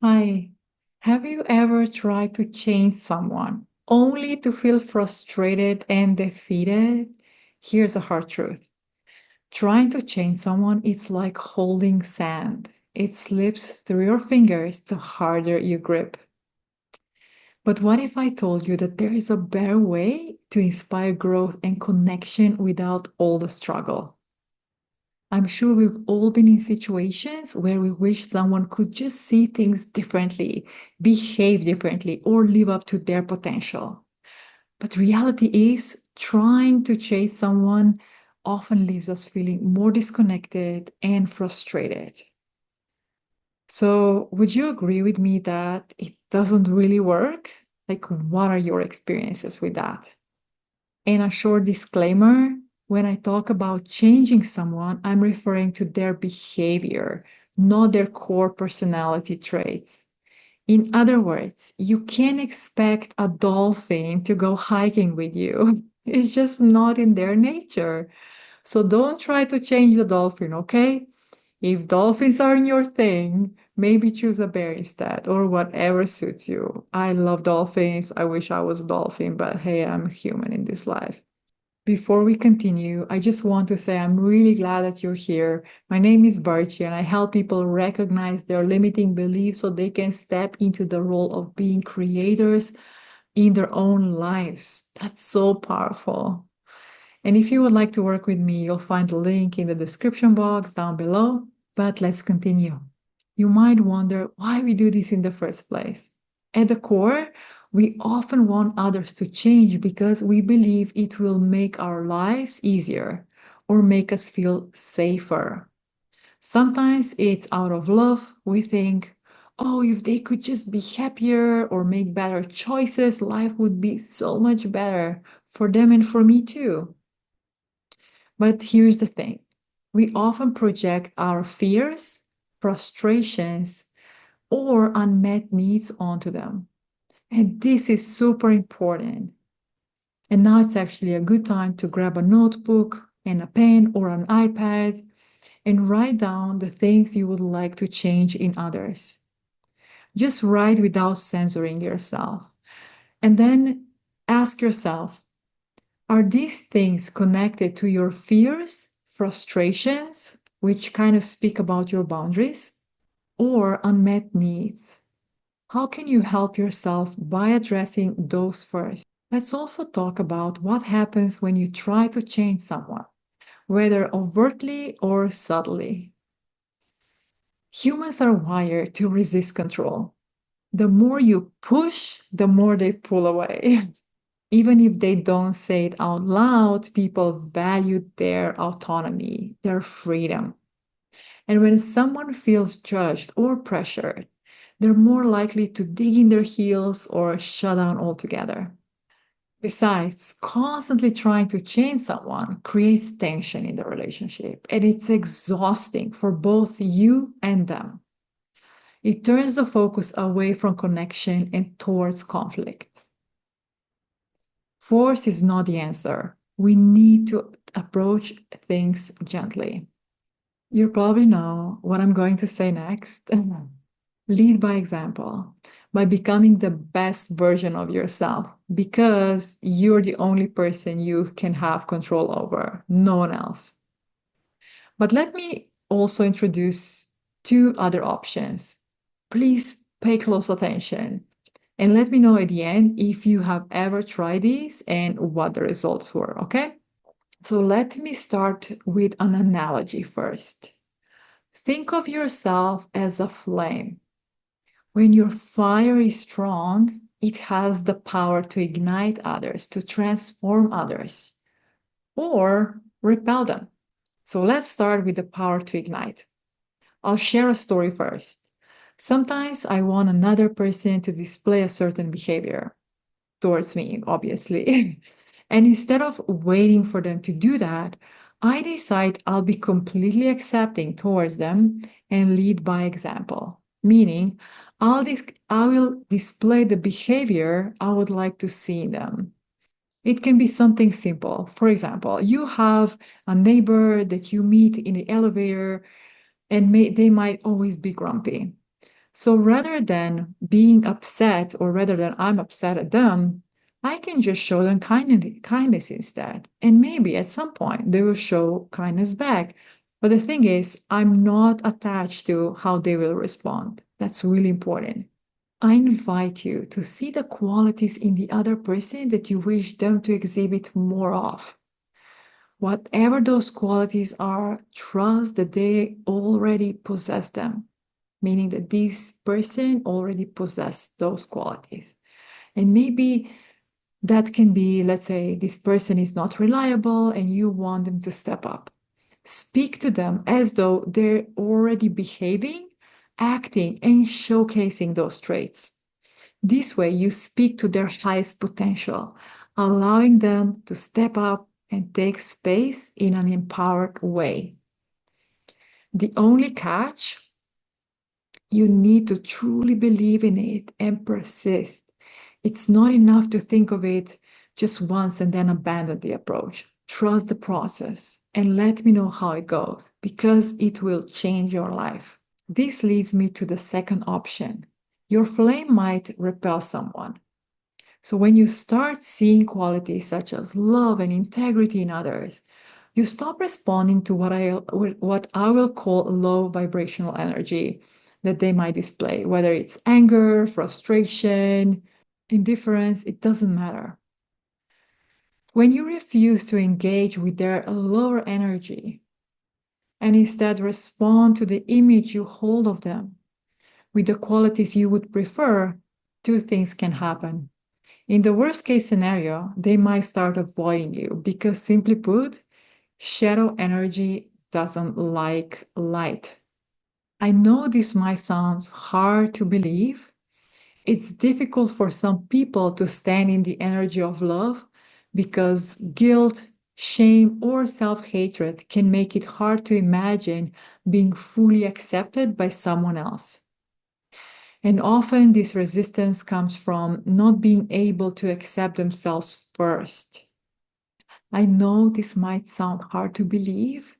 Hi, have you ever tried to change someone only to feel frustrated and defeated? Here's a hard truth. Trying to change someone is like holding sand. It slips through your fingers the harder you grip. But what if I told you that there is a better way to inspire growth and connection without all the struggle? I'm sure we've all been in situations where we wish someone could just see things differently, behave differently, or live up to their potential. But reality is, trying to chase someone often leaves us feeling more disconnected and frustrated. So, would you agree with me that it doesn't really work? Like, what are your experiences with that? And a short disclaimer, when I talk about changing someone, I'm referring to their behavior, not their core personality traits. In other words, you can't expect a dolphin to go hiking with you. It's just not in their nature. So don't try to change the dolphin, okay? If dolphins aren't your thing, maybe choose a bear instead or whatever suits you. I love dolphins. I wish I was a dolphin, but hey, I'm human in this life. Before we continue, I just want to say I'm really glad that you're here. My name is Barchi, and I help people recognize their limiting beliefs so they can step into the role of being creators in their own lives. That's so powerful. And if you would like to work with me, you'll find the link in the description box down below. But let's continue. You might wonder why we do this in the first place. At the core, we often want others to change because we believe it will make our lives easier or make us feel safer. Sometimes it's out of love. We think, oh, if they could just be happier or make better choices, life would be so much better for them and for me too. But here's the thing, we often project our fears, frustrations, or unmet needs onto them. And this is super important. And now it's actually a good time to grab a notebook and a pen or an iPad and write down the things you would like to change in others. Just write without censoring yourself. And then ask yourself, are these things connected to your fears, frustrations, which kind of speak about your boundaries, or unmet needs? How can you help yourself by addressing those first? Let's also talk about what happens when you try to change someone, whether overtly or subtly. Humans are wired to resist control. The more you push, the more they pull away. Even if they don't say it out loud, people value their autonomy, their freedom. And when someone feels judged or pressured, they're more likely to dig in their heels or shut down altogether. Besides, constantly trying to change someone creates tension in the relationship, and it's exhausting for both you and them. It turns the focus away from connection and towards conflict. Force is not the answer. We need to approach things gently. You probably know what I'm going to say next. Lead by example, by becoming the best version of yourself, because you're the only person you can have control over, no one else. But let me also introduce two other options. Please pay close attention and let me know at the end if you have ever tried these and what the results were, okay? So let me start with an analogy first. Think of yourself as a flame. When your fire is strong, it has the power to ignite others, to transform others, or repel them. So let's start with the power to ignite. I'll share a story first. Sometimes I want another person to display a certain behavior towards me, obviously. And instead of waiting for them to do that, I decide I'll be completely accepting towards them and lead by example. Meaning, I will display the behavior I would like to see in them. It can be something simple. For example, you have a neighbor that you meet in the elevator and they might always be grumpy. So rather than being upset, or rather than I'm upset at them, I can just show them kindness instead. And maybe at some point they will show kindness back. But the thing is, I'm not attached to how they will respond. That's really important. I invite you to see the qualities in the other person that you wish them to exhibit more of. Whatever those qualities are, trust that they already possess them, meaning that this person already possess those qualities. And maybe that can be, let's say, this person is not reliable and you want them to step up. Speak to them as though they're already behaving, acting, and showcasing those traits. This way, you speak to their highest potential, allowing them to step up and take space in an empowered way. The only catch, you need to truly believe in it and persist. It's not enough to think of it just once and then abandon the approach. Trust the process and let me know how it goes, because it will change your life. This leads me to the second option. Your flame might repel someone. So when you start seeing qualities such as love and integrity in others, you stop responding to what I will call low vibrational energy that they might display, whether it's anger, frustration, indifference, it doesn't matter. When you refuse to engage with their lower energy and instead respond to the image you hold of them with the qualities you would prefer, two things can happen. In the worst case scenario, they might start avoiding you because, simply put, shadow energy doesn't like light. I know this might sound hard to believe. It's difficult for some people to stand in the energy of love because guilt, shame, or self hatred can make it hard to imagine being fully accepted by someone else. And often this resistance comes from not being able to accept themselves first. I know this might sound hard to believe.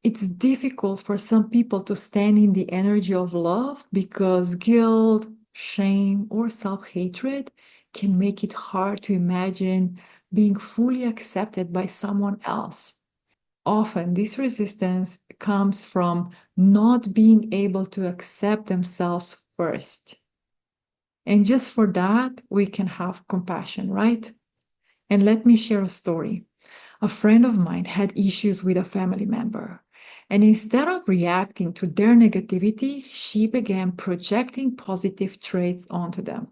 It's difficult for some people to stand in the energy of love because guilt, shame, or self hatred can make it hard to imagine being fully accepted by someone else. Often, this resistance comes from not being able to accept themselves first. And just for that, we can have compassion, right? And let me share a story. A friend of mine had issues with a family member. And instead of reacting to their negativity, she began projecting positive traits onto them.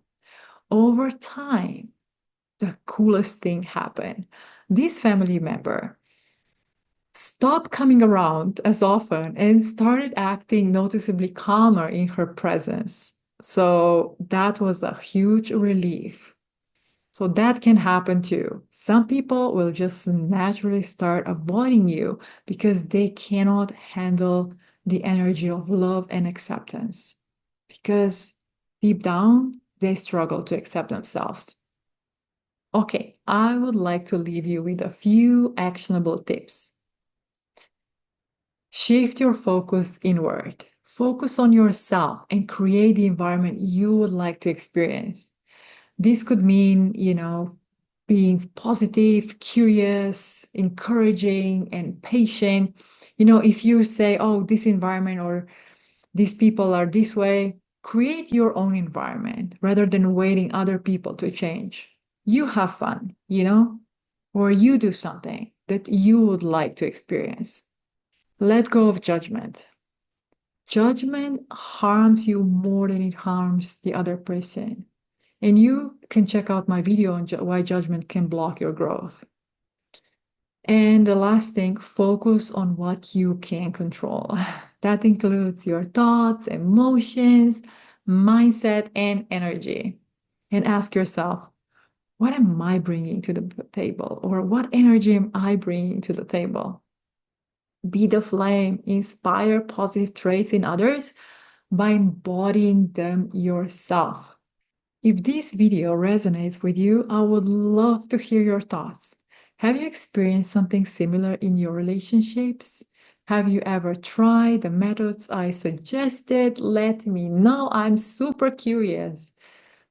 Over time, the coolest thing happened. This family member stopped coming around as often and started acting noticeably calmer in her presence. So that was a huge relief. So that can happen too. Some people will just naturally start avoiding you because they cannot handle the energy of love and acceptance. Because deep down, they struggle to accept themselves. Okay, I would like to leave you with a few actionable tips. Shift your focus inward. Focus on yourself and create the environment you would like to experience. This could mean, being positive, curious, encouraging, and patient. If you say, oh, this environment or these people are this way, create your own environment rather than waiting other people to change. You have fun, or you do something that you would like to experience. Let go of judgment. Judgment harms you more than it harms the other person. And you can check out my video on why judgment can block your growth. And the last thing, focus on what you can control. That includes your thoughts, emotions, mindset, and energy. And ask yourself, what am I bringing to the table? Or what energy am I bringing to the table? Be the flame, inspire positive traits in others by embodying them yourself. If this video resonates with you, I would love to hear your thoughts. Have you experienced something similar in your relationships? Have you ever tried the methods I suggested? Let me know. I'm super curious.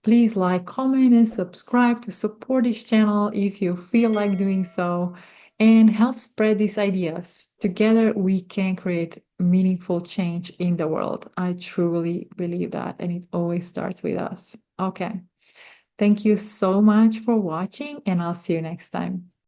Please like, comment, and subscribe to support this channel if you feel like doing so, and help spread these ideas. Together, we can create meaningful change in the world. I truly believe that, and it always starts with us. Okay. Thank you so much for watching, and I'll see you next time.